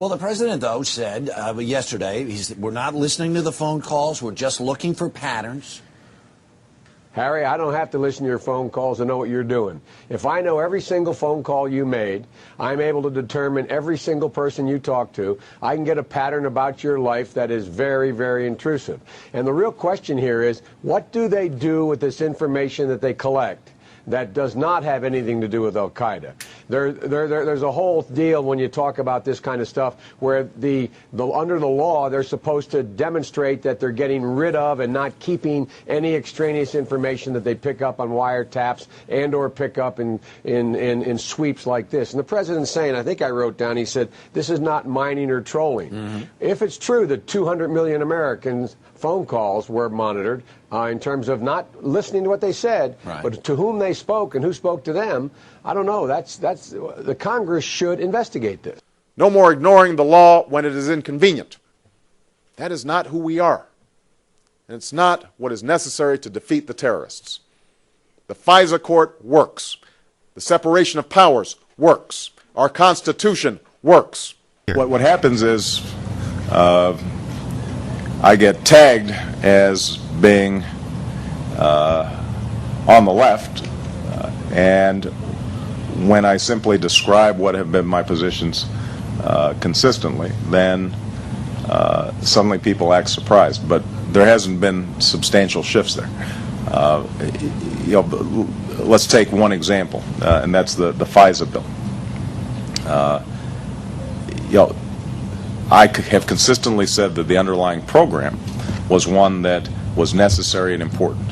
Well, the president, though, said yesterday, we're not listening to the phone calls. We're just looking for patterns. Harry, I don't have to listen to your phone calls to know what you're doing. If I know every single phone call you made, I'm able to determine every single person you talk to. I can get a pattern about your life that is very, very intrusive. And the real question here is, what do they do with this information that they collect that does not have anything to do with Al-Qaeda? There's a whole deal when you talk about this kind of stuff where under the law they're supposed to demonstrate that they're getting rid of and not keeping any extraneous information that they pick up on wiretaps and or pick up in sweeps like this. And the president's saying, I think I wrote down, he said, this is not mining or trolling. Mm-hmm. If it's true that 200 million Americans' phone calls were monitored in terms of not listening to what they said, right, but to whom they spoke and who spoke to them, I don't know. That's the Congress should investigate this. No more ignoring the law when it is inconvenient. That is not who we are. And it's not what is necessary to defeat the terrorists. The FISA court works. The separation of powers works. Our Constitution works. What happens is I get tagged as being on the left, and when I simply describe what have been my positions consistently, then suddenly people act surprised. But there hasn't been substantial shifts there. Let's take one example, and that's the FISA bill. I have consistently said that the underlying program was one that was necessary and important.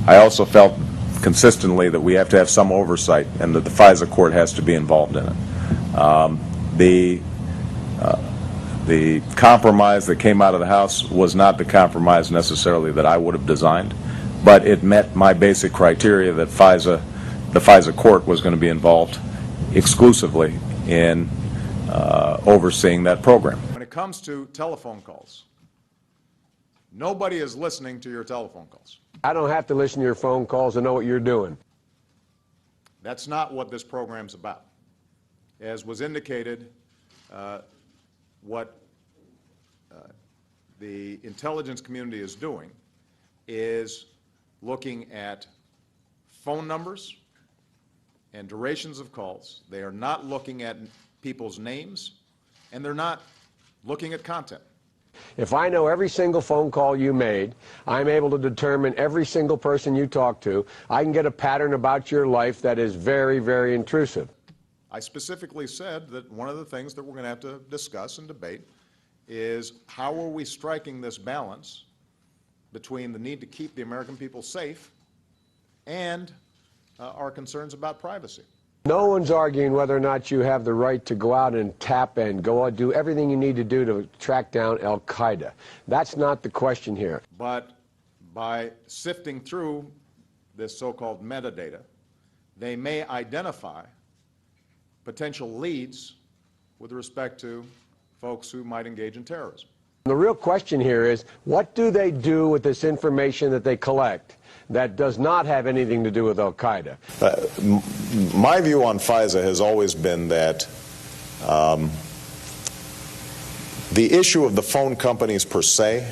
I also felt consistently that we have to have some oversight and that the FISA court has to be involved in it. The compromise that came out of the House was not the compromise necessarily that I would have designed, but it met my basic criteria that the FISA court was going to be involved exclusively in overseeing that program. When it comes to telephone calls, nobody is listening to your telephone calls. I don't have to listen to your phone calls to know what you're doing. That's not what this program's about. As was indicated, what the intelligence community is doing is looking at phone numbers and durations of calls. They are not looking at people's names, and they're not looking at content. If I know every single phone call you made, I'm able to determine every single person you talk to. I can get a pattern about your life that is very, very intrusive. I specifically said that one of the things that we're going to have to discuss and debate is how are we striking this balance between the need to keep the American people safe and our concerns about privacy. No one's arguing whether or not you have the right to go out and tap and go out, do everything you need to do to track down Al-Qaeda. That's not the question here. But by sifting through this so-called metadata, they may identify potential leads with respect to folks who might engage in terrorism. The real question here is, what do they do with this information that they collect that does not have anything to do with Al-Qaeda? My view on FISA has always been that the issue of the phone companies per se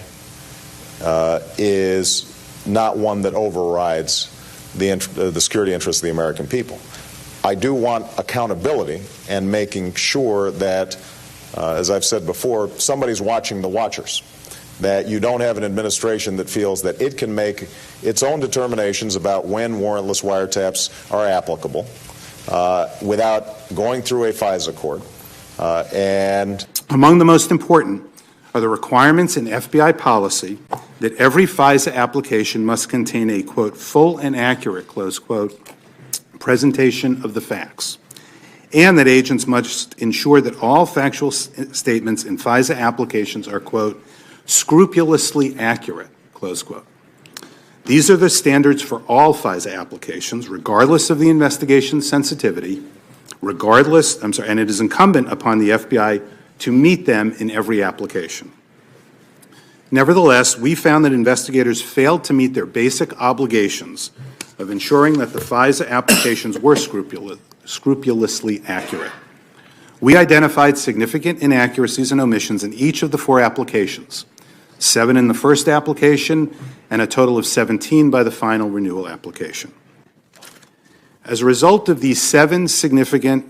is not one that overrides the security interests of the American people. I do want accountability and making sure that, as I've said before, somebody's watching the watchers. That you don't have an administration that feels that it can make its own determinations about when warrantless wiretaps are applicable without going through a FISA court. And among the most important are the requirements in FBI policy that every FISA application must contain a, quote, full and accurate, close quote, presentation of the facts, and that agents must ensure that all factual statements in FISA applications are, quote, scrupulously accurate, close quote. These are the standards for all FISA applications, regardless of the investigation's sensitivity, and it is incumbent upon the FBI to meet them in every application. Nevertheless, we found that investigators failed to meet their basic obligations of ensuring that the FISA applications were scrupulously accurate. We identified significant inaccuracies and omissions in each of the 4 applications, 7 in the first application and a total of 17 by the final renewal application. As a result of these 7 significant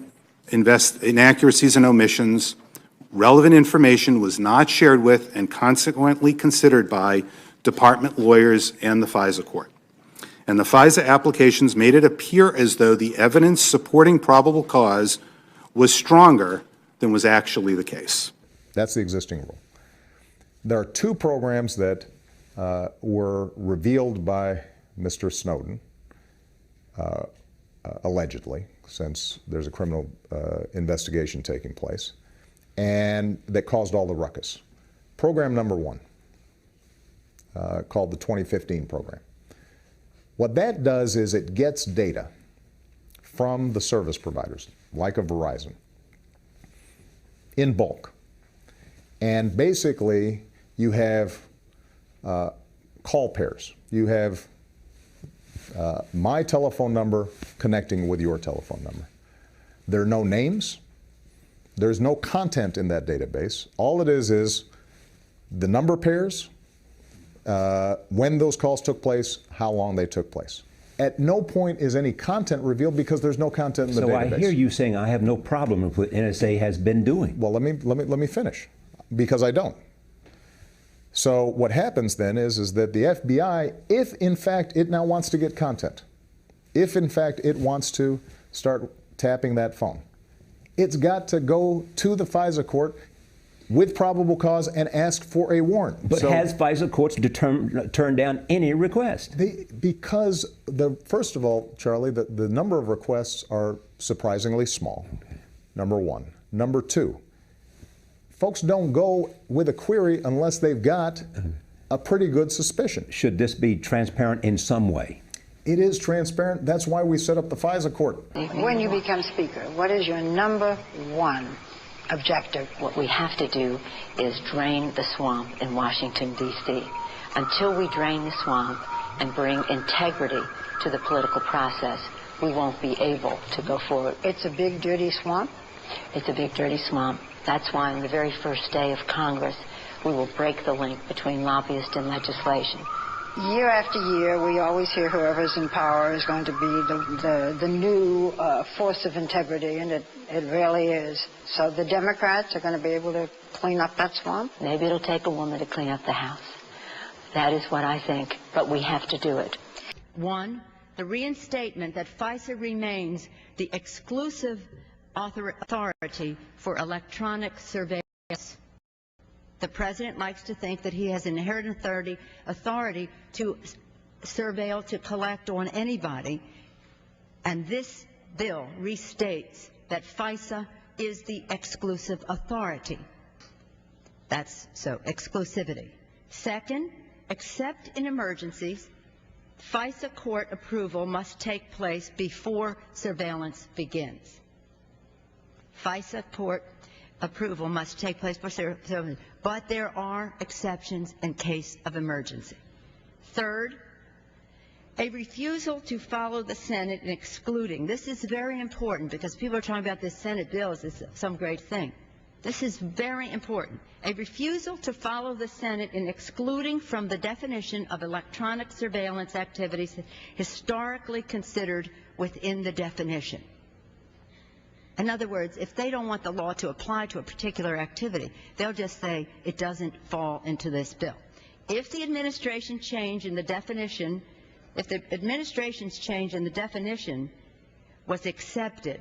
inaccuracies and omissions, relevant information was not shared with and consequently considered by department lawyers and the FISA court. And the FISA applications made it appear as though the evidence supporting probable cause was stronger than was actually the case. That's the existing rule. There are 2 programs that were revealed by Mr. Snowden, allegedly, since there's a criminal investigation taking place, and that caused all the ruckus. Program number 1, called the 2015 program. What that does is it gets data from the service providers, like a Verizon, in bulk. And basically, you have call pairs. You have my telephone number connecting with your telephone number. There are no names. There's no content in that database. All it is the number pairs, when those calls took place, how long they took place. At no point is any content revealed because there's no content in the database. So I hear you saying I have no problem with what NSA has been doing. Well, let me finish, because I don't. So what happens then is that the FBI, if in fact it now wants to get content, if in fact it wants to start tapping that phone, it's got to go to the FISA court with probable cause and ask for a warrant. But has FISA courts turned down any request? Because, first of all, Charlie, the number of requests are surprisingly small, number 1. Number 2, folks don't go with a query unless they've got a pretty good suspicion. Should this be transparent in some way? It is transparent. That's why we set up the FISA court. When you become Speaker, what is your number 1 objective? What we have to do is drain the swamp in Washington, D.C. Until we drain the swamp and bring integrity to the political process, we won't be able to go forward. It's a big, dirty swamp? It's a big, dirty swamp. That's why on the very first day of Congress, we will break the link between lobbyists and legislation. Year after year, we always hear whoever's in power is going to be the new force of integrity, and it really is. So the Democrats are going to be able to clean up that swamp? Maybe it'll take a woman to clean up the house. That is what I think, but we have to do it. 1, the reinstatement that FISA remains the exclusive authority for electronic surveillance. The President likes to think that he has inherent authority to surveil, to collect on anybody, and this bill restates that FISA is the exclusive authority. That's so, exclusivity. Second, except in emergencies, FISA court approval must take place before surveillance begins. FISA court approval must take place for surveillance, but there are exceptions in case of emergency. Third, a refusal to follow the Senate in excluding. This is very important because people are talking about this Senate bill as some great thing. This is very important. A refusal to follow the Senate in excluding from the definition of electronic surveillance activities historically considered within the definition. In other words, if they don't want the law to apply to a particular activity, they'll just say it doesn't fall into this bill. If the administration change in the definition, if the administration's change in the definition was accepted,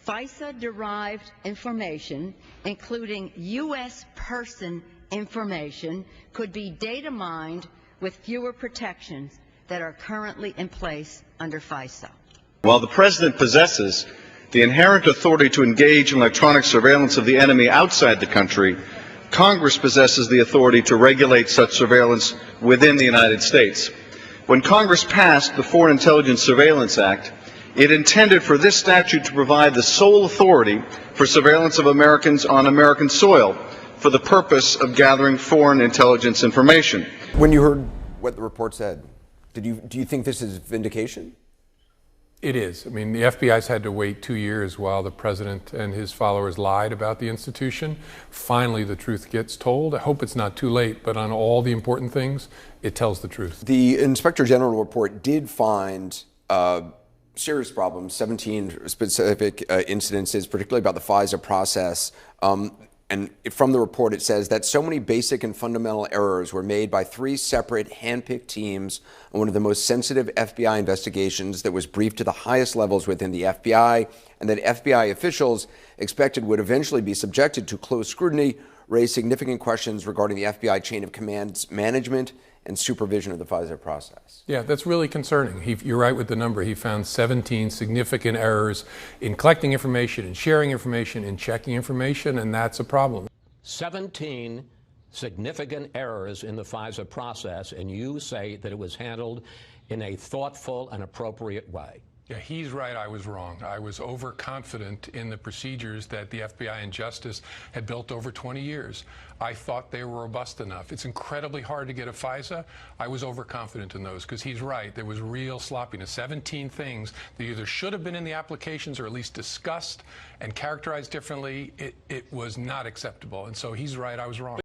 FISA-derived information, including U.S. person information, could be data mined with fewer protections that are currently in place under FISA. While the President possesses the inherent authority to engage in electronic surveillance of the enemy outside the country, Congress possesses the authority to regulate such surveillance within the United States. When Congress passed the Foreign Intelligence Surveillance Act, it intended for this statute to provide the sole authority for surveillance of Americans on American soil for the purpose of gathering foreign intelligence information. When you heard what the report said, do you think this is vindication? It is. I mean, the FBI's had to wait 2 years while the president and his followers lied about the institution. Finally, the truth gets told. I hope it's not too late, but on all the important things, it tells the truth. The Inspector General report did find serious problems, 17 specific incidences, particularly about the FISA process. And from the report, it says that so many basic and fundamental errors were made by 3 separate handpicked teams on one of the most sensitive FBI investigations that was briefed to the highest levels within the FBI, and that FBI officials expected would eventually be subjected to close scrutiny, raised significant questions regarding the FBI chain of command's management and supervision of the FISA process. Yeah, that's really concerning. You're right with the number. He found 17 significant errors in collecting information, in sharing information, in checking information, and that's a problem. 17 significant errors in the FISA process, and you say that it was handled in a thoughtful and appropriate way. Yeah, he's right. I was wrong. I was overconfident in the procedures that the FBI and Justice had built over 20 years. I thought they were robust enough. It's incredibly hard to get a FISA. I was overconfident in those because he's right. There was real sloppiness. 17 things that either should have been in the applications or at least discussed and characterized differently. It was not acceptable. And so he's right. I was wrong.